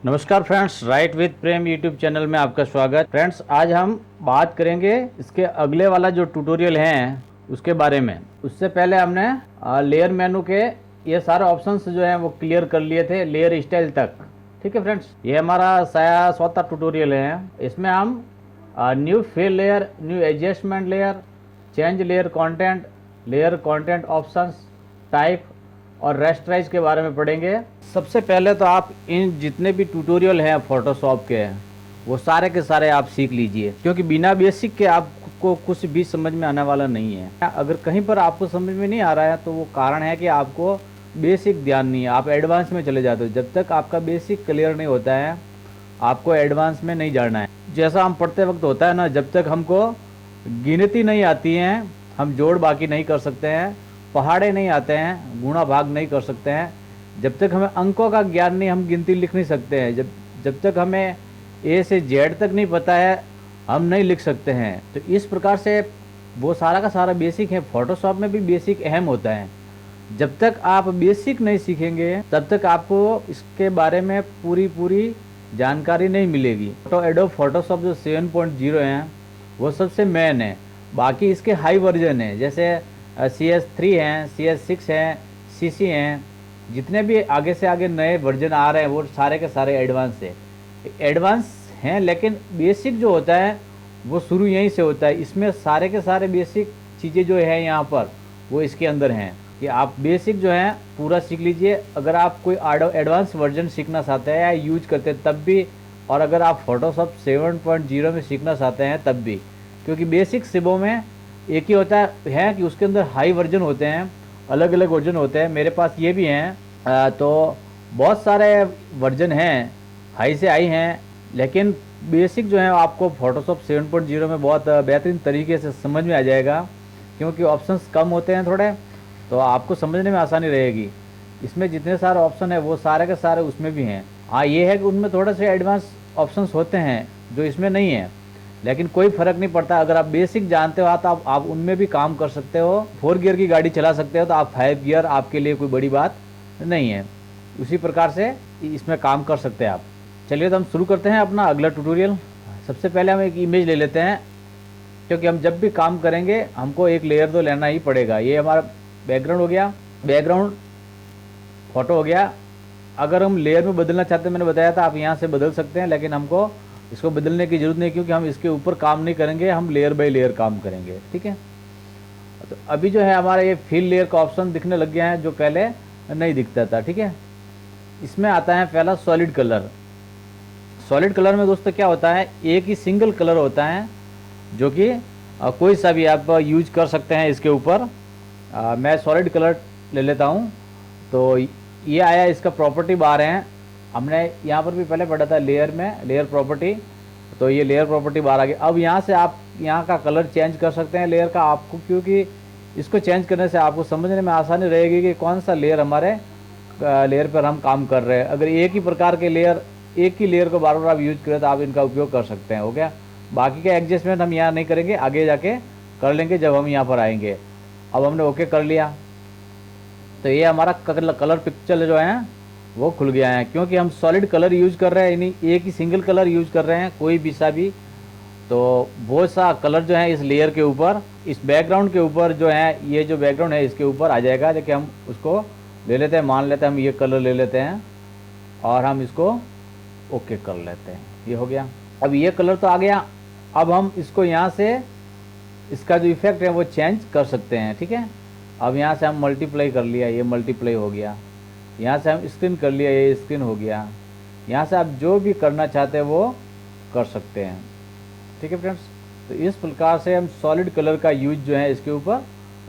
नमस्कार friends, right with Prem YouTube channel में आपका स्वागत। फ्रेंड्स, आज हम बात करेंगे इसके अगले वाला जो ट्यूटोरियल है उसके बारे में। उससे पहले हमने लेयर मेनू के ये सारे ऑप्शंस जो हैं वो क्लियर कर लिए थे, लेयर स्टाइल तक। ठीक है फ्रेंड्स, ये हमारा साया चौथा ट्यूटोरियल है। इसमें हम new fill layer, new adjustment layer, change layer content options, type और रेस्टराइज के बारे में पढ़ेंगे। सबसे पहले तो आप इन जितने भी ट्यूटोरियल हैं फोटोशॉप के, वो सारे के सारे आप सीख लीजिए, क्योंकि बिना बेसिक के आपको कुछ भी समझ में आने वाला नहीं है। अगर कहीं पर आपको समझ में नहीं आ रहा है तो वो कारण है कि आपको बेसिक ध्यान नहीं है, आप एडवांस में चले जाते हो। जब तक आपका बेसिक क्लियर नहीं होता है आपको एडवांस में नहीं जाना है। जैसा हम पढ़ते वक्त होता है ना, जब तक हमको गिनती नहीं आती है, हम जोड़ बाकी नहीं कर सकते हैं, पहाड़े नहीं आते हैं, गुणा भाग नहीं कर सकते हैं, जब तक हमें अंकों का ज्ञान नहीं, हम गिनती लिख नहीं सकते हैं, जब तक हमें ए से जेड तक नहीं पता है हम नहीं लिख सकते हैं। तो इस प्रकार से वो सारा का सारा बेसिक है। फोटोशॉप में भी बेसिक अहम होता है। जब तक आप बेसिक नहीं सीखेंगे तब तक आपको इसके बारे में पूरी जानकारी नहीं मिलेगी। तो एडोब फोटोशॉप जो 7.0 है वो सबसे मेन है। बाकी इसके हाई वर्जन है, जैसे CS3 हैं, CS6 हैं, CC हैं। जितने भी आगे से आगे नए वर्जन आ रहे हैं वो सारे के सारे एडवांस है, एडवांस हैं। लेकिन बेसिक जो होता है वो शुरू यहीं से होता है। इसमें सारे के सारे बेसिक चीज़ें जो है यहाँ पर वो इसके अंदर हैं कि आप बेसिक जो है पूरा सीख लीजिए। अगर आप कोई एडवांस वर्जन सीखना चाहते हैं या यूज करते हैं तब भी, और अगर आप फोटोशॉप 7.0 में सीखना चाहते हैं तब भी, क्योंकि बेसिक सिबों में एक ही होता है कि उसके अंदर हाई वर्जन होते हैं, अलग अलग वर्जन होते हैं। मेरे पास ये भी हैं, तो बहुत सारे वर्जन हैं, हाई से हाई हैं। लेकिन बेसिक जो है आपको फोटोशॉप 7.0 में बहुत बेहतरीन तरीके से समझ में आ जाएगा, क्योंकि ऑप्शंस कम होते हैं थोड़े, तो आपको समझने में आसानी रहेगी। इसमें जितने सारे ऑप्शन है वो सारे के सारे उसमें भी हैं। हाँ, ये है कि उनमें थोड़े से एडवांस ऑप्शंस होते हैं जो इसमें नहीं है, लेकिन कोई फ़र्क नहीं पड़ता। अगर आप बेसिक जानते हो तो आप उनमें भी काम कर सकते हो। 4 गियर की गाड़ी चला सकते हो तो आप 5 गियर आपके लिए कोई बड़ी बात नहीं है। उसी प्रकार से इसमें काम कर सकते हैं आप। चलिए तो हम शुरू करते हैं अपना अगला ट्यूटोरियल। सबसे पहले हम एक इमेज ले लेते हैं, क्योंकि हम जब भी काम करेंगे हमको एक लेयर तो लेना ही पड़ेगा। ये हमारा बैकग्राउंड हो गया, बैकग्राउंड फोटो हो गया। अगर हम लेयर में बदलना चाहते हैं, मैंने बताया था आप यहाँ से बदल सकते हैं, लेकिन हमको इसको बदलने की ज़रूरत नहीं, क्योंकि हम इसके ऊपर काम नहीं करेंगे, हम लेयर बाय लेयर काम करेंगे। ठीक है, तो अभी जो है हमारा ये फिल लेयर का ऑप्शन दिखने लग गया है, जो पहले नहीं दिखता था। ठीक है, इसमें आता है पहला सॉलिड कलर। सॉलिड कलर में दोस्तों क्या होता है, एक ही सिंगल कलर होता है जो कि कोई सा भी आप यूज कर सकते हैं इसके ऊपर। मैं सॉलिड कलर ले लेता हूँ। तो ये आया, इसका प्रॉपर्टी बार है। हमने यहाँ पर भी पहले पढ़ा था लेयर में, लेयर प्रॉपर्टी। तो ये लेयर प्रॉपर्टी बार आ गई। अब यहाँ से आप यहाँ का कलर चेंज कर सकते हैं लेयर का, आपको, क्योंकि इसको चेंज करने से आपको समझने में आसानी रहेगी कि कौन सा लेयर हमारे लेयर पर हम काम कर रहे हैं। अगर एक ही प्रकार के लेयर, एक ही लेयर को बार बार आप यूज करें तो आप इनका उपयोग कर सकते हैं। हो गया, बाकी का एडजस्टमेंट हम यहाँ नहीं करेंगे, आगे जाके कर लेंगे जब हम यहाँ पर आएंगे। अब हमने ओके कर लिया तो ये हमारा कलर पिक्चर जो है वो खुल गया है, क्योंकि हम सॉलिड कलर यूज कर रहे हैं, यानी एक ही सिंगल कलर यूज कर रहे हैं, कोई भी सा भी। तो वो सा कलर जो है इस लेयर के ऊपर, इस बैकग्राउंड के ऊपर जो है, ये जो बैकग्राउंड है इसके ऊपर आ जाएगा। लेकिन हम उसको ले लेते हैं, मान लेते हैं हम ये कलर ले लेते हैं और हम इसको ओके कर लेते हैं। ये हो गया। अब ये कलर तो आ गया। अब हम इसको यहाँ से, इसका जो इफेक्ट है वो चेंज कर सकते हैं। ठीक है, अब यहाँ से हम मल्टीप्लाई कर लिया, ये मल्टीप्लाई हो गया। यहाँ से हम स्क्रीन कर लिया, ये स्क्रीन हो गया। यहाँ से आप जो भी करना चाहते हैं वो कर सकते हैं। ठीक है फ्रेंड्स, तो इस प्रकार से हम सॉलिड कलर का यूज जो है इसके ऊपर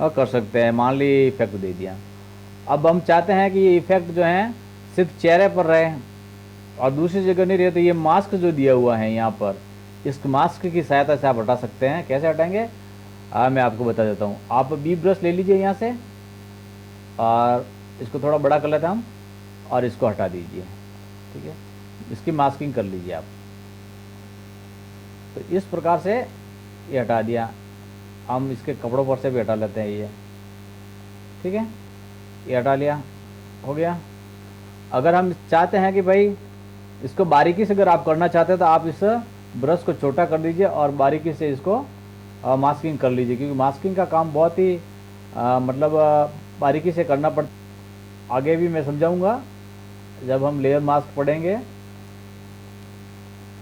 कर सकते हैं। मान ली इफेक्ट दे दिया। अब हम चाहते हैं कि ये इफेक्ट जो है सिर्फ चेहरे पर रहे और दूसरी जगह नहीं रहे, तो ये मास्क जो दिया हुआ है यहाँ पर, इस मास्क की सहायता से आप हटा सकते हैं। कैसे हटाएंगे मैं आपको बता देता हूँ। आप बी ब्रश ले लीजिए यहाँ से और इसको थोड़ा बड़ा कर लेते हैं हम, और इसको हटा दीजिए। ठीक है, इसकी मास्किंग कर लीजिए आप। तो इस प्रकार से ये हटा दिया। हम इसके कपड़ों पर से भी हटा लेते हैं ये। ठीक है, ये हटा लिया, हो गया। अगर हम चाहते हैं कि भाई इसको बारीकी से अगर आप करना चाहते हैं तो आप इस ब्रश को छोटा कर दीजिए और बारीकी से इसको मास्किंग कर लीजिए, क्योंकि मास्किंग का काम बहुत ही मतलब बारीकी से करना पड़ता। आगे भी मैं समझाऊंगा जब हम लेयर मास्क पढ़ेंगे।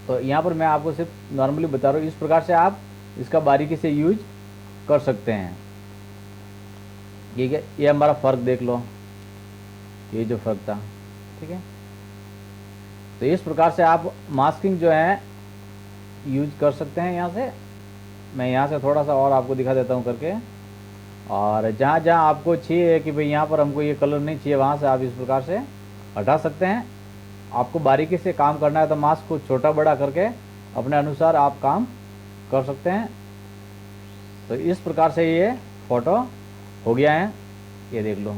तो यहाँ पर मैं आपको सिर्फ नॉर्मली बता रहा हूँ, इस प्रकार से आप इसका बारीकी से यूज कर सकते हैं। ठीक है, ये हमारा फ़र्क देख लो, ये जो फ़र्क था। ठीक है, तो इस प्रकार से आप मास्किंग जो है यूज कर सकते हैं। यहाँ से मैं यहाँ से थोड़ा सा और आपको दिखा देता हूँ करके, और जहाँ जहाँ आपको चाहिए कि भाई यहाँ पर हमको ये कलर नहीं चाहिए, वहाँ से आप इस प्रकार से हटा सकते हैं। आपको बारीकी से काम करना है तो मास्क को छोटा बड़ा करके अपने अनुसार आप काम कर सकते हैं। तो इस प्रकार से ये फ़ोटो हो गया है, ये देख लो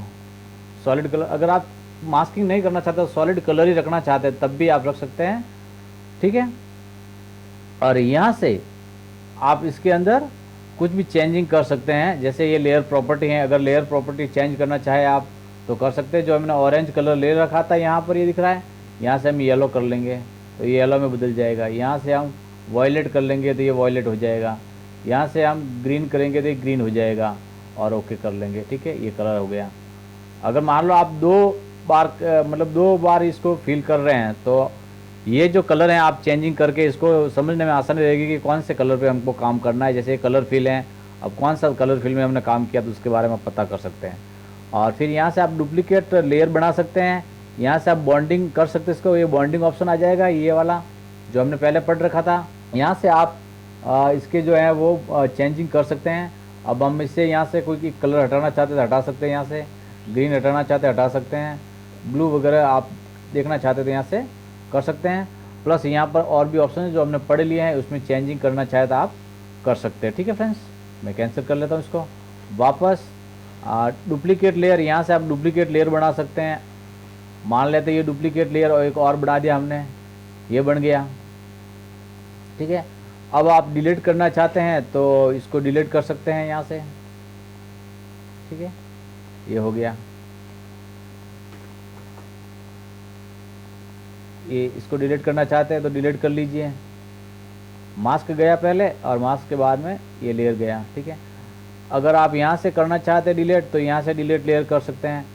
सॉलिड कलर। अगर आप मास्किंग नहीं करना चाहते, सॉलिड कलर ही रखना चाहते हैं, तब भी आप रख सकते हैं। ठीक है, और यहाँ से आप इसके अंदर कुछ भी चेंजिंग कर सकते हैं। जैसे ये लेयर प्रॉपर्टी है, अगर लेयर प्रॉपर्टी चेंज करना चाहे आप तो कर सकते हैं। जो हमने ऑरेंज कलर ले रखा था यहाँ पर ये दिख रहा है, यहाँ से हम येलो कर लेंगे तो ये येलो में बदल जाएगा। यहाँ से हम वॉयलेट कर लेंगे तो ये वॉयलेट हो जाएगा। यहाँ से हम ग्रीन करेंगे तो ये ग्रीन हो जाएगा और ओके कर लेंगे। ठीक है, ये कलर हो गया। अगर मान लो आप दो बार इसको फिल कर रहे हैं तो ये जो कलर हैं आप चेंजिंग करके इसको समझने में आसानी रहेगी कि कौन से कलर पे हमको काम करना है। जैसे कलर फिल है, अब कौन सा कलर फिल में हमने काम किया तो उसके बारे में पता कर सकते हैं। और फिर यहाँ से आप डुप्लीकेट लेयर बना सकते हैं, यहाँ से आप बॉन्डिंग कर सकते हैं। इसको ये बॉन्डिंग ऑप्शन आ जाएगा, ये वाला जो हमने पहले पढ़ रखा था। यहाँ से आप इसके जो है वो चेंजिंग कर सकते हैं। अब हम इससे यहाँ से कोई कलर हटाना चाहते हैं तो हटा सकते हैं, यहाँ से ग्रीन हटाना चाहते हैं हटा सकते हैं, ब्लू वगैरह आप देखना चाहते थे यहाँ से कर सकते हैं। प्लस यहाँ पर और भी ऑप्शन है जो हमने पढ़ लिए हैं, उसमें चेंजिंग करना चाहे तो आप कर सकते हैं। ठीक है फ्रेंड्स, मैं कैंसिल कर लेता हूँ इसको। वापस डुप्लीकेट लेयर, यहाँ से आप डुप्लीकेट लेयर बना सकते हैं। मान लेते ये डुप्लीकेट लेयर और एक और बढ़ा दिया हमने, ये बन गया। ठीक है, अब आप डिलीट करना चाहते हैं तो इसको डिलीट कर सकते हैं यहाँ से। ठीक है, ये हो गया। ये इसको डिलीट करना चाहते हैं तो डिलीट कर लीजिए। मास्क गया पहले और मास्क के बाद में ये लेयर गया। ठीक है, अगर आप यहाँ से करना चाहते हैं डिलीट तो यहाँ से डिलीट लेयर कर सकते हैं।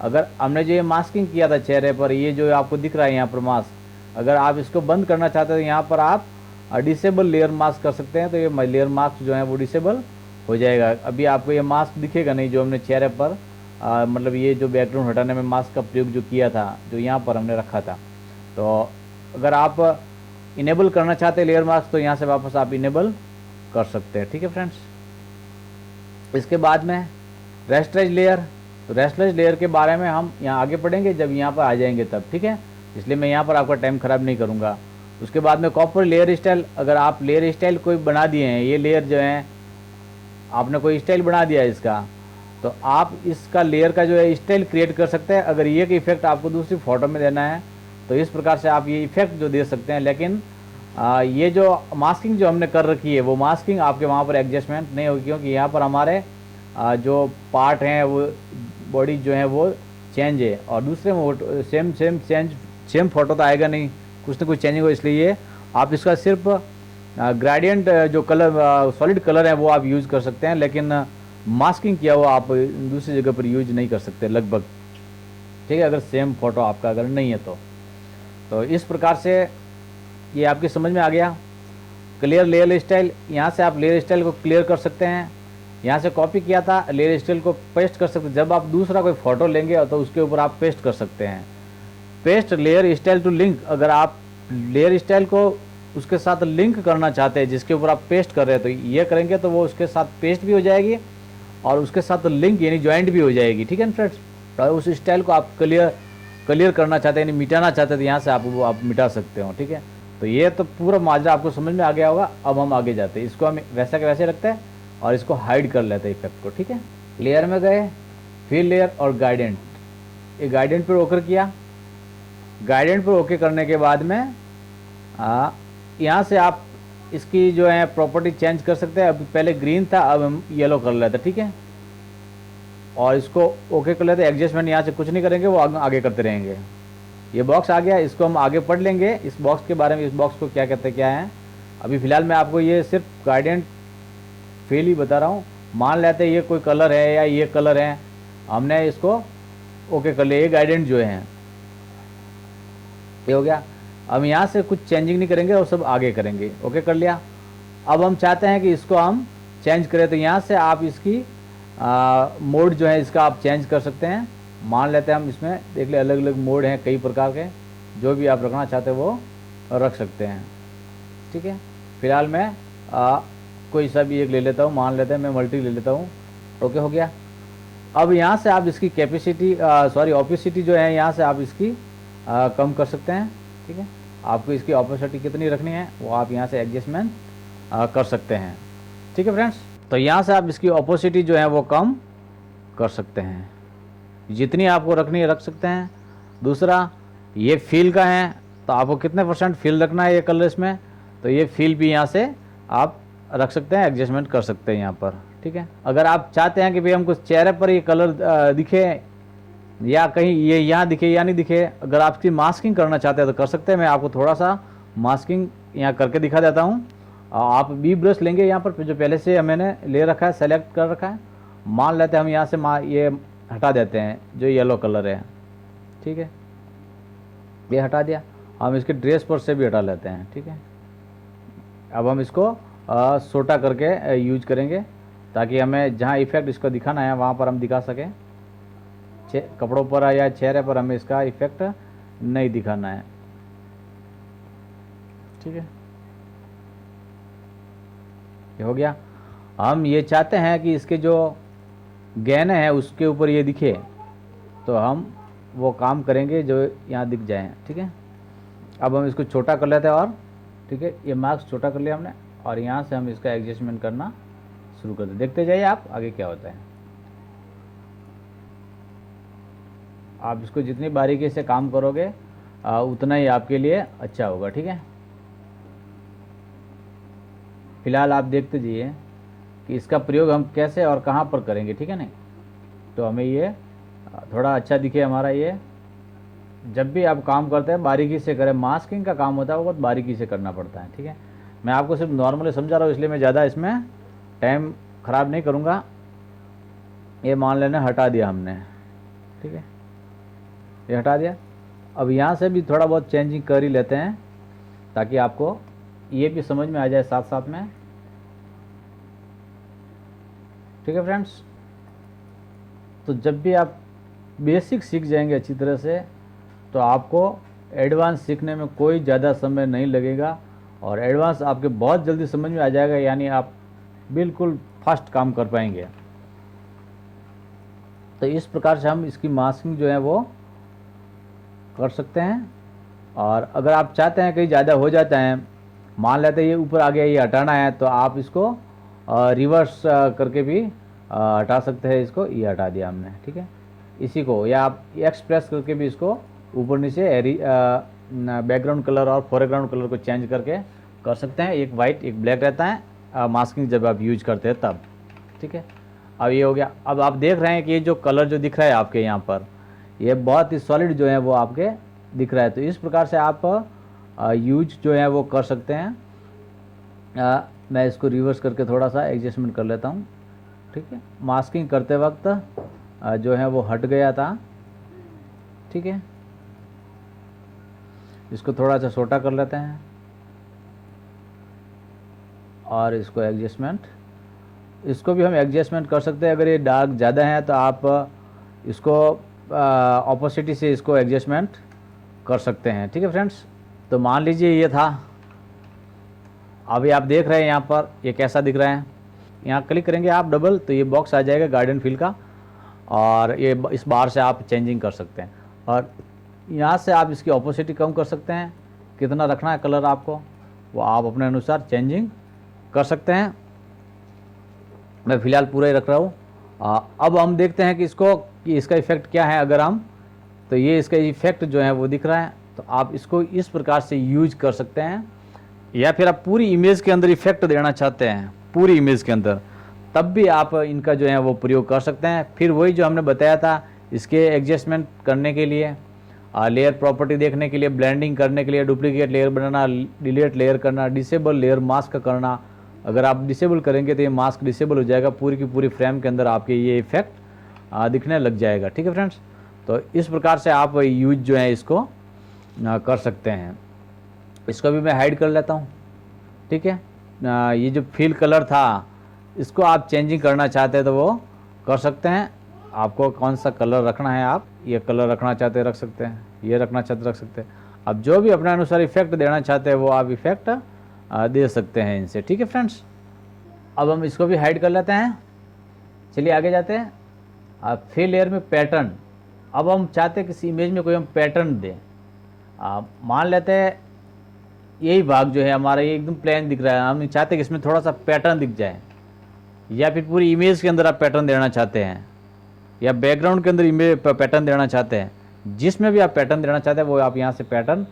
अगर हमने जो ये मास्किंग किया था चेहरे पर, ये जो आपको दिख रहा है यहाँ पर मास्क, अगर आप इसको बंद करना चाहते हैं तो यहाँ पर आप डिसेबल लेयर मास्क कर सकते हैं। तो ये लेयर मास्क जो है वो डिसेबल हो जाएगा। अभी आपको ये मास्क दिखेगा नहीं जो हमने चेहरे पर मतलब ये जो बैकग्राउंड हटाने में मास्क का प्रयोग जो किया था, जो यहाँ पर हमने रखा था। तो अगर आप इनेबल करना चाहते हैं लेयर मास्क तो यहाँ से वापस आप इनेबल कर सकते हैं। ठीक है फ्रेंड्स, इसके बाद में रेस्टराइज लेयर। तो रेस्टराइज लेयर के बारे में हम यहाँ आगे पढ़ेंगे जब यहाँ पर आ जाएंगे तब। ठीक है, इसलिए मैं यहाँ पर आपका टाइम ख़राब नहीं करूँगा। उसके बाद में कॉपर लेयर स्टाइल। अगर आप लेयर स्टाइल कोई बना दिए हैं, ये लेयर जो है आपने कोई स्टाइल बना दिया है इसका, तो आप इसका लेयर का जो है स्टाइल क्रिएट कर सकते हैं। अगर ये का इफेक्ट आपको दूसरी फोटो में देना है तो इस प्रकार से आप ये इफेक्ट जो दे सकते हैं। लेकिन ये जो मास्किंग जो हमने कर रखी है वो मास्किंग आपके वहाँ पर एडजस्टमेंट नहीं होगी, क्योंकि यहाँ पर हमारे जो पार्ट हैं वो बॉडी जो है वो चेंज है और दूसरे में सेम फोटो तो आएगा नहीं, कुछ ना कुछ चेंजिंग हो। इसलिए आप इसका सिर्फ ग्रेडियंट जो कलर सॉलिड कलर है वो आप यूज़ कर सकते हैं, लेकिन मास्किंग किया हुआ आप दूसरी जगह पर यूज नहीं कर सकते लगभग। ठीक है, अगर सेम फोटो आपका अगर नहीं है तो इस प्रकार से ये आपकी समझ में आ गया। क्लियर लेयर स्टाइल, यहाँ से आप लेयर स्टाइल को क्लियर कर सकते हैं। यहाँ से कॉपी किया था लेयर स्टाइल को पेस्ट कर सकते हैं। जब आप दूसरा कोई फ़ोटो लेंगे तो उसके ऊपर आप पेस्ट कर सकते हैं। Paste layer style to link. अगर आप लेयर स्टाइल को उसके साथ लिंक करना चाहते हैं जिसके ऊपर आप पेस्ट कर रहे हैं तो ये करेंगे तो वो उसके साथ पेस्ट भी हो जाएगी और उसके साथ लिंक यानी ज्वाइंट भी हो जाएगी। ठीक है ना फ्रेंड्स, तो उस स्टाइल को आप क्लियर करना चाहते हैं यानी मिटाना चाहते हैं तो यहाँ से आप मिटा सकते हो। ठीक है, तो ये तो पूरा माजरा आपको समझ में आ गया होगा। अब हम आगे जाते हैं, इसको हम वैसा के वैसे रखते हैं और इसको हाइड कर लेते हैं इफेक्ट को। ठीक है, लेयर में गए, फिर लेयर और गाइडेंट। ये गाइडेंट पर ओके किया। गाइडेंट पर ओके करने के बाद में यहाँ से आप इसकी जो है प्रॉपर्टी चेंज कर सकते हैं। अब पहले ग्रीन था, अब हम येलो कर लेते हैं। ठीक है, और इसको ओके कर लेते हैं। एडजस्टमेंट यहाँ से कुछ नहीं करेंगे, वो आगे करते रहेंगे। ये बॉक्स आ गया, इसको हम आगे पढ़ लेंगे इस बॉक्स के बारे में, इस बॉक्स को क्या कहते हैं क्या है। अभी फ़िलहाल मैं आपको ये सिर्फ गाइडेंट फील ही बता रहा हूँ। मान लेते हैं ये कोई कलर है या ये कलर है, हमने इसको ओके कर लिया, ये गाइडेंट जो है ये हो गया। अब यहाँ से कुछ चेंजिंग नहीं करेंगे और सब आगे करेंगे, ओके कर लिया। अब हम चाहते हैं कि इसको हम चेंज करें, तो यहाँ से आप इसकी मोड जो है इसका आप चेंज कर सकते हैं। मान लेते हैं हम इसमें देख ले अलग अलग मोड हैं कई प्रकार के, जो भी आप रखना चाहते हैं वो रख सकते हैं, ठीक है। फिलहाल मैं कोई सा भी एक ले लेता हूँ, मान लेते हैं मैं मल्टी ले लेता हूँ, ओके हो गया। अब यहाँ से आप इसकी कैपेसिटी ऑपेसिटी जो है यहाँ से आप इसकी कम कर सकते हैं, ठीक है। आपको इसकी ऑपेसिटी कितनी रखनी है वो आप यहाँ से एडजस्टमेंट कर सकते हैं, ठीक है फ्रेंड्स। तो यहाँ से आप इसकी ऑपोसिटी जो है वो कम कर सकते हैं, जितनी आपको रखनी है रख सकते हैं। दूसरा ये फील का है, तो आपको कितने % फील रखना है ये कलर्स में, तो ये फील भी यहाँ से आप रख सकते हैं, एडजस्टमेंट कर सकते हैं यहाँ पर, ठीक है। अगर आप चाहते हैं कि भाई हमको चेहरे पर ये कलर दिखे या कहीं ये यहाँ दिखे या नहीं दिखे, अगर आप इसकी मास्किंग करना चाहते हैं तो कर सकते हैं। मैं आपको थोड़ा सा मास्किंग यहाँ करके दिखा देता हूँ। आप बी ब्रश लेंगे यहाँ पर जो पहले से मैंने ले रखा है, सेलेक्ट कर रखा है। मान लेते हैं हम यहाँ से ये हटा देते हैं जो येलो कलर है, ठीक है, ये हटा दिया। हम इसके ड्रेस पर से भी हटा लेते हैं, ठीक है। अब हम इसको छोटा करके यूज करेंगे ताकि हमें जहाँ इफ़ेक्ट इसको दिखाना है वहाँ पर हम दिखा सकें। कपड़ों पर या चेहरे पर हमें इसका इफ़ेक्ट नहीं दिखाना है, ठीक है, ये हो गया। हम ये चाहते हैं कि इसके जो गहने हैं उसके ऊपर ये दिखे, तो हम वो काम करेंगे जो यहाँ दिख जाए, ठीक है। अब हम इसको छोटा कर लेते हैं और ठीक है, ये मार्क्स छोटा कर लिया हमने और यहाँ से हम इसका एडजस्टमेंट करना शुरू कर दें। देखते जाइए आप आगे क्या होता है। आप इसको जितनी बारीकी से काम करोगे उतना ही आपके लिए अच्छा होगा, ठीक है। फिलहाल आप देखते जाइए कि इसका प्रयोग हम कैसे और कहाँ पर करेंगे, ठीक है नहीं, तो हमें ये थोड़ा अच्छा दिखे हमारा ये। जब भी आप काम करते हैं बारीकी से करें, मास्किंग का काम होता है वो बहुत बारीकी से करना पड़ता है, ठीक है। मैं आपको सिर्फ नॉर्मली समझा रहा हूँ, इसलिए मैं ज़्यादा इसमें टाइम ख़राब नहीं करूँगा। ये मान लेना हटा दिया हमने, ठीक है, ये हटा दिया। अब यहाँ से भी थोड़ा बहुत चेंजिंग कर ही लेते हैं ताकि आपको ये भी समझ में आ जाए साथ साथ में, ठीक है फ्रेंड्स। तो जब भी आप बेसिक सीख जाएंगे अच्छी तरह से तो आपको एडवांस सीखने में कोई ज़्यादा समय नहीं लगेगा और एडवांस आपके बहुत जल्दी समझ में आ जाएगा, यानी आप बिल्कुल फास्ट काम कर पाएंगे। तो इस प्रकार से हम इसकी मास्किंग जो है वो कर सकते हैं। और अगर आप चाहते हैं कहीं ज़्यादा हो जाता है, मान लेते हैं ये ऊपर आ गया, ये हटाना है, तो आप इसको रिवर्स करके भी हटा सकते हैं। इसको ये हटा दिया हमने, ठीक है, इसी को, या आप एक्स प्रेस करके भी इसको ऊपर नीचे बैकग्राउंड कलर और फोरग्राउंड कलर को चेंज करके कर सकते हैं। एक वाइट एक ब्लैक रहता है मास्किंग जब आप यूज करते हैं तब, ठीक है। अब ये हो गया। अब आप देख रहे हैं कि ये जो कलर जो दिख रहा है आपके यहाँ पर, ये बहुत ही सॉलिड जो है वो आपके दिख रहा है। तो इस प्रकार से आप यूज जो है वो कर सकते हैं। मैं इसको रिवर्स करके थोड़ा सा एडजस्टमेंट कर लेता हूँ, ठीक है। मास्किंग करते वक्त जो है वो हट गया था, ठीक है। इसको थोड़ा सा छोटा कर लेते हैं और इसको एडजस्टमेंट, इसको भी हम एडजस्टमेंट कर सकते हैं। अगर ये डार्क ज़्यादा है तो आप इसको ऑपोसिटी से इसको एडजस्टमेंट कर सकते हैं, ठीक है फ्रेंड्स। तो मान लीजिए ये था, अभी आप देख रहे हैं यहाँ पर ये कैसा दिख रहा है। यहाँ क्लिक करेंगे आप डबल तो ये बॉक्स आ जाएगा गार्डन फील का, और ये इस बार से आप चेंजिंग कर सकते हैं और यहाँ से आप इसकी ऑपोसिटी कम कर सकते हैं। कितना रखना है कलर आपको वो आप अपने अनुसार चेंजिंग कर सकते हैं। मैं फ़िलहाल पूरा ही रख रहा हूँ। अब हम देखते हैं कि इसका इफ़ेक्ट क्या है। अगर हम तो ये इसका इफ़ेक्ट जो है वो दिख रहा है, तो आप इसको इस प्रकार से यूज कर सकते हैं। या फिर आप पूरी इमेज के अंदर इफ़ेक्ट देना चाहते हैं, पूरी इमेज के अंदर, तब भी आप इनका जो है वो प्रयोग कर सकते हैं। फिर वही जो हमने बताया था इसके एडजस्टमेंट करने के लिए लेयर प्रॉपर्टी देखने के लिए, ब्लेंडिंग करने के लिए, डुप्लीकेट लेयर बनाना, डिलीट लेयर करना, डिसेबल लेयर मास्क करना। अगर आप डिसेबल करेंगे तो ये मास्क डिसेबल हो जाएगा, पूरी की पूरी फ्रेम के अंदर आपके ये इफेक्ट दिखने लग जाएगा। ठीक है फ्रेंड्स, तो इस प्रकार से आप यूज जो है इसको कर सकते हैं। इसको भी मैं हाइड कर लेता हूँ। ठीक है, ये जो फिल कलर था इसको आप चेंजिंग करना चाहते हैं तो वो कर सकते हैं। आपको कौन सा कलर रखना है, आप ये कलर रखना चाहते हैं रख सकते हैं, ये रखना चाहते रख सकते हैं। अब जो भी अपने अनुसार इफेक्ट देना चाहते हैं वो आप इफेक्ट दे सकते हैं इनसे। ठीक है फ्रेंड्स, अब हम इसको भी हाइड कर लेते हैं। चलिए आगे जाते हैं। अब फिल लेयर में पैटर्न, अब हम चाहते हैं किसी इमेज में कोई हम पैटर्न दें। मान लेते हैं यही भाग जो है हमारा ये एकदम प्लेन दिख रहा है, हम चाहते हैं कि इसमें थोड़ा सा पैटर्न दिख जाए, या फिर पूरी इमेज के अंदर आप पैटर्न देना चाहते हैं, या बैकग्राउंड के अंदर इमेज पैटर्न देना चाहते हैं। जिसमें भी आप पैटर्न देना चाहते हैं वो आप यहाँ से पैटर्न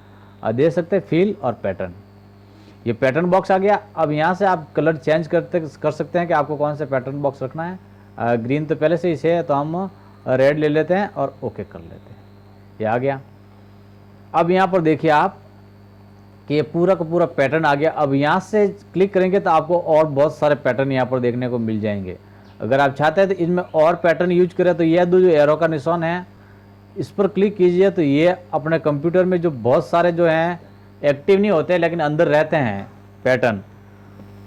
दे सकते हैं, फिल और पैटर्न। ये पैटर्न बॉक्स आ गया। अब यहाँ से आप कलर चेंज कर सकते हैं कि आपको कौन सा पैटर्न बॉक्स रखना है। ग्रीन तो पहले से ही है तो हम रेड ले लेते हैं और ओके कर लेते हैं। ये आ गया। अब यहाँ पर देखिए आप कि ये पूरा का पूरा पैटर्न आ गया। अब यहाँ से क्लिक करेंगे तो आपको और बहुत सारे पैटर्न यहाँ पर देखने को मिल जाएंगे। अगर आप चाहते हैं तो इसमें और पैटर्न यूज करें तो ये जो एरो का निशान है इस पर क्लिक कीजिए तो ये अपने कंप्यूटर में जो बहुत सारे जो हैं एक्टिव नहीं होते लेकिन अंदर रहते हैं पैटर्न,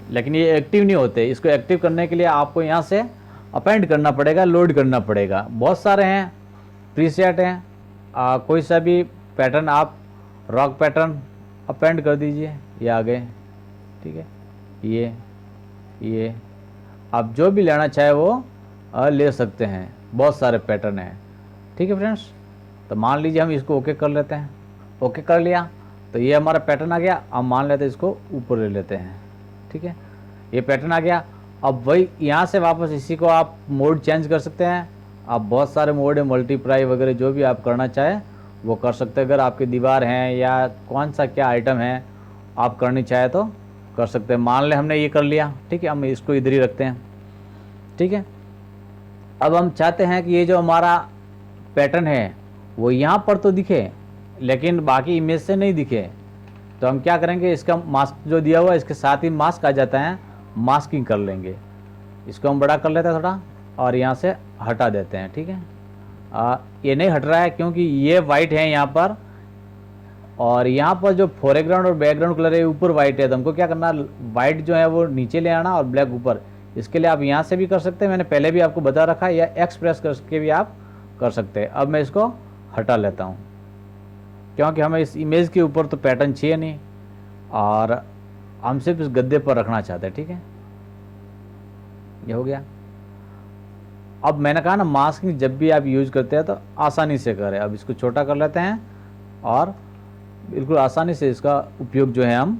लेकिन ये एक्टिव नहीं होते। इसको एक्टिव करने के लिए आपको यहाँ से अपेंड करना पड़ेगा, लोड करना पड़ेगा। बहुत सारे हैं, प्रीसेट हैं, कोई सा भी पैटर्न आप रॉक पैटर्न अपेंड कर दीजिए, ये आ गए। ठीक है, ये आप जो भी लेना चाहे वो ले सकते हैं, बहुत सारे पैटर्न हैं। ठीक है फ्रेंड्स, तो मान लीजिए हम इसको ओके कर लेते हैं। ओके कर लिया तो ये हमारा पैटर्न आ गया। अब मान लेते हैं इसको ऊपर ले लेते हैं। ठीक है, ये पैटर्न आ गया। अब वही यहाँ से वापस इसी को आप मोड चेंज कर सकते हैं। आप बहुत सारे मोड है, मल्टीप्लाई वगैरह जो भी आप करना चाहें वो कर सकते हैं। अगर आपकी दीवार है या कौन सा क्या आइटम है आप करनी चाहे तो कर सकते हैं। मान लें हमने ये कर लिया, ठीक है, हम इसको इधर ही रखते हैं। ठीक है, अब हम चाहते हैं कि ये जो हमारा पैटर्न है वो यहाँ पर तो दिखे लेकिन बाकी इमेज से नहीं दिखे, तो हम क्या करेंगे, इसका मास्क जो दिया हुआ है इसके साथ ही मास्क आ जाता है, मास्किंग कर लेंगे। इसको हम बड़ा कर लेते हैं थोड़ा और यहाँ से हटा देते हैं। ठीक है, ये नहीं हट रहा है क्योंकि ये वाइट है यहाँ पर, और यहाँ पर जो फोरग्राउंड और बैकग्राउंड कलर है ऊपर वाइट है, तो हमको क्या करना, वाइट जो है वो नीचे ले आना और ब्लैक ऊपर। इसके लिए आप यहाँ से भी कर सकते हैं, मैंने पहले भी आपको बता रखा है, या एक्स प्रेस करके भी आप कर सकते हैं। अब मैं इसको हटा लेता हूँ क्योंकि हमें इस इमेज के ऊपर तो पैटर्न चाहिए नहीं और हम सिर्फ इस गद्दे पर रखना चाहते हैं। ठीक है, ये हो गया। अब मैंने कहा ना मास्किंग जब भी आप यूज करते हैं तो आसानी से करें। अब इसको छोटा कर लेते हैं और बिल्कुल आसानी से इसका उपयोग जो है हम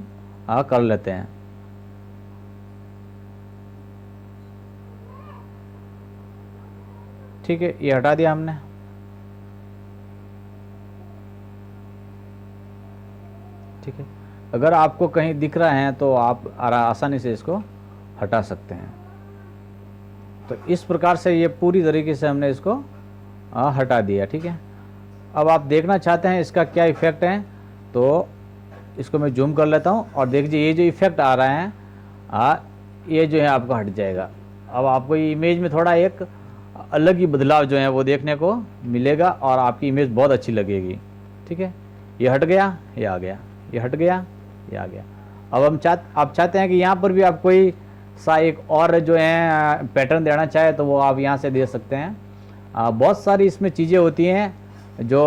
कर लेते हैं। ठीक है, ये हटा दिया हमने। ठीक है, अगर आपको कहीं दिख रहा है तो आप आसानी से इसको हटा सकते हैं। तो इस प्रकार से ये पूरी तरीके से हमने इसको हटा दिया। ठीक है, अब आप देखना चाहते हैं इसका क्या इफ़ेक्ट है तो इसको मैं जूम कर लेता हूँ और देख लीजिए ये जो इफ़ेक्ट आ रहा है ये जो है आपका हट जाएगा। अब आपको ये इमेज में थोड़ा एक अलग ही बदलाव जो है वो देखने को मिलेगा और आपकी इमेज बहुत अच्छी लगेगी। ठीक है, ये हट गया, ये आ गया, ये हट गया, ये आ गया। अब हम आप चाहते हैं कि यहाँ पर भी आप कोई सा एक और जो है पैटर्न देना चाहे तो वो आप यहाँ से दे सकते हैं। बहुत सारी इसमें चीज़ें होती हैं जो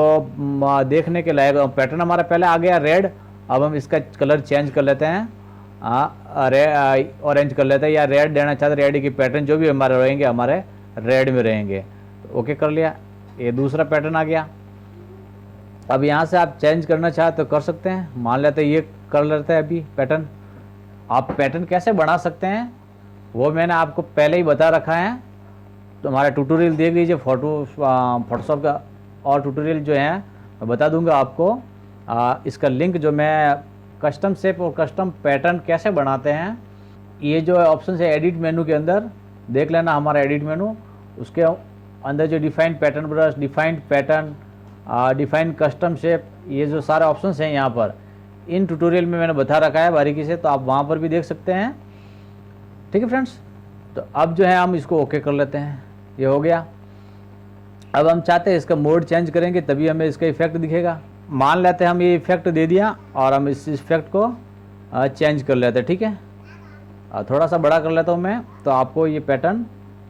देखने के लायक। पैटर्न हमारा पहले आ गया रेड, अब हम इसका कलर चेंज कर लेते हैं, ऑरेंज कर लेते हैं, या रेड देना चाहते हैं, रेड की पैटर्न जो भी हमारे रहेंगे हमारे रेड में रहेंगे। तो ओके कर लिया, ये दूसरा पैटर्न आ गया। अब यहाँ से आप चेंज करना चाहे तो कर सकते हैं। मान लेते हैं ये कर लेते हैं अभी पैटर्न। आप पैटर्न कैसे बना सकते हैं वो मैंने आपको पहले ही बता रखा है, तो हमारा ट्यूटोरियल देख लीजिए। फोटोशॉप का और ट्यूटोरियल जो है मैं बता दूंगा आपको। इसका लिंक जो मैं कस्टम शेप और कस्टम पैटर्न कैसे बनाते हैं, ये जो ऑप्शन है एडिट मेनू के अंदर देख लेना, हमारा एडिट मेनू, उसके अंदर जो defined pattern brush, defined pattern define custom shape, ये जो सारे ऑप्शंस हैं यहाँ पर इन ट्यूटोरियल में मैंने बता रखा है बारीकी से, तो आप वहाँ पर भी देख सकते हैं। ठीक है फ्रेंड्स, तो अब जो है हम इसको ओके कर लेते हैं। ये हो गया। अब हम चाहते हैं इसका मोड चेंज करेंगे तभी हमें इसका इफेक्ट दिखेगा। मान लेते हैं हम ये इफेक्ट दे दिया और हम इस इफेक्ट को चेंज कर लेते हैं। ठीक है, थोड़ा सा बड़ा कर लेता हूँ मैं, तो आपको ये पैटर्न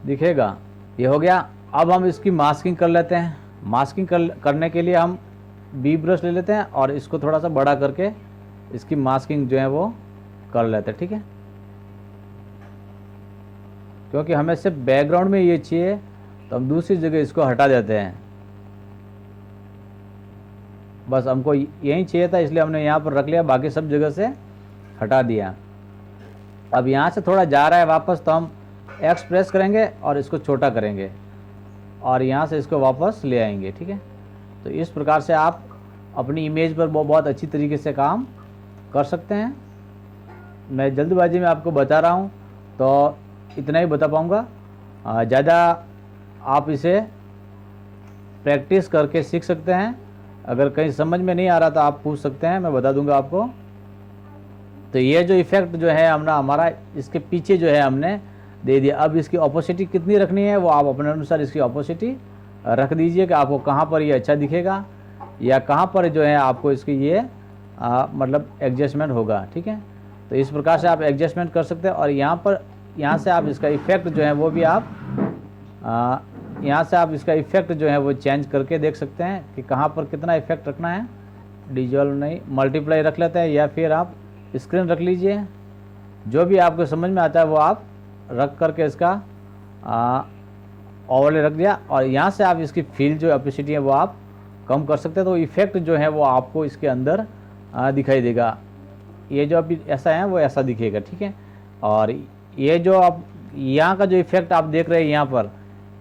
दिखेगा। ये हो गया। अब हम इसकी मास्किंग कर लेते हैं। मास्किंग करने के लिए हम बी ब्रश ले लेते हैं और इसको थोड़ा सा बड़ा करके इसकी मास्किंग जो है वो कर लेते हैं। ठीक है, क्योंकि हमें सिर्फ बैकग्राउंड में ये चाहिए तो हम दूसरी जगह इसको हटा देते हैं। बस हमको यही चाहिए था इसलिए हमने यहाँ पर रख लिया, बाकी सब जगह से हटा दिया। अब यहाँ से थोड़ा जा रहा है वापस, तो हम एक्स प्रेस करेंगे और इसको छोटा करेंगे और यहाँ से इसको वापस ले आएंगे। ठीक है, तो इस प्रकार से आप अपनी इमेज पर बहुत अच्छी तरीके से काम कर सकते हैं। मैं जल्दबाजी में आपको बता रहा हूँ तो इतना ही बता पाऊँगा, ज़्यादा आप इसे प्रैक्टिस करके सीख सकते हैं। अगर कहीं समझ में नहीं आ रहा तो आप पूछ सकते हैं, मैं बता दूंगा आपको। तो ये जो इफेक्ट जो है हमारा इसके पीछे जो है हमने दे दिया। अब इसकी ऑपोसिटी कितनी रखनी है वो आप अपने अनुसार इसकी ऑपोसिटी रख दीजिए कि आपको कहाँ पर ये अच्छा दिखेगा या कहाँ पर जो है आपको इसकी ये मतलब एडजस्टमेंट होगा। ठीक है, तो इस प्रकार से आप एडजस्टमेंट कर सकते हैं। और यहाँ से आप इसका इफेक्ट जो है वो भी आप यहाँ से आप इसका इफेक्ट जो है वो चेंज करके देख सकते हैं कि कहाँ पर कितना इफेक्ट रखना है। डिजोल्व नहीं, मल्टीप्लाई रख लेते हैं या फिर आप स्क्रीन रख लीजिए। जो भी आपको समझ में आता है वो आप रख करके इसका ओवरले रख दिया। और यहाँ से आप इसकी फील जो ऑपेसिटी है वो आप कम कर सकते हैं, तो इफेक्ट जो है वो आपको इसके अंदर दिखाई देगा। ये जो अभी ऐसा है वो ऐसा दिखेगा। ठीक है, और ये जो आप यहाँ का जो इफेक्ट आप देख रहे हैं यहाँ पर,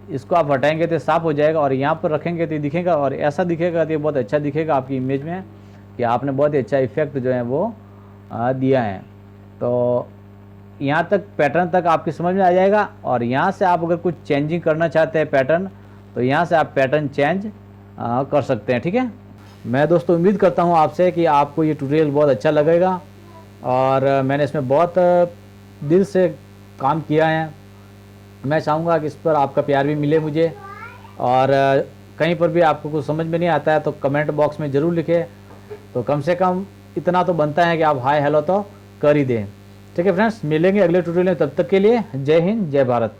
इसको आप हटाएंगे तो साफ हो जाएगा और यहाँ पर रखेंगे तो ये दिखेगा और ऐसा दिखेगा तो ये बहुत अच्छा दिखेगा आपकी इमेज में कि आपने बहुत ही अच्छा इफेक्ट जो है वो दिया है। तो यहाँ तक पैटर्न तक आपकी समझ में आ जाएगा। और यहाँ से आप अगर कुछ चेंजिंग करना चाहते हैं पैटर्न, तो यहाँ से आप पैटर्न चेंज कर सकते हैं। ठीक है, मैं दोस्तों उम्मीद करता हूँ आपसे कि आपको ये ट्यूटोरियल बहुत अच्छा लगेगा और मैंने इसमें बहुत दिल से काम किया है। मैं चाहूँगा कि इस पर आपका प्यार भी मिले मुझे, और कहीं पर भी आपको कुछ समझ में नहीं आता है तो कमेंट बॉक्स में ज़रूर लिखें। तो कम से कम इतना तो बनता है कि आप हाय हेलो तो कर ही दें। ठीक है फ्रेंड्स, मिलेंगे अगले ट्यूटोरियल में, तब तक के लिए जय हिंद जय भारत।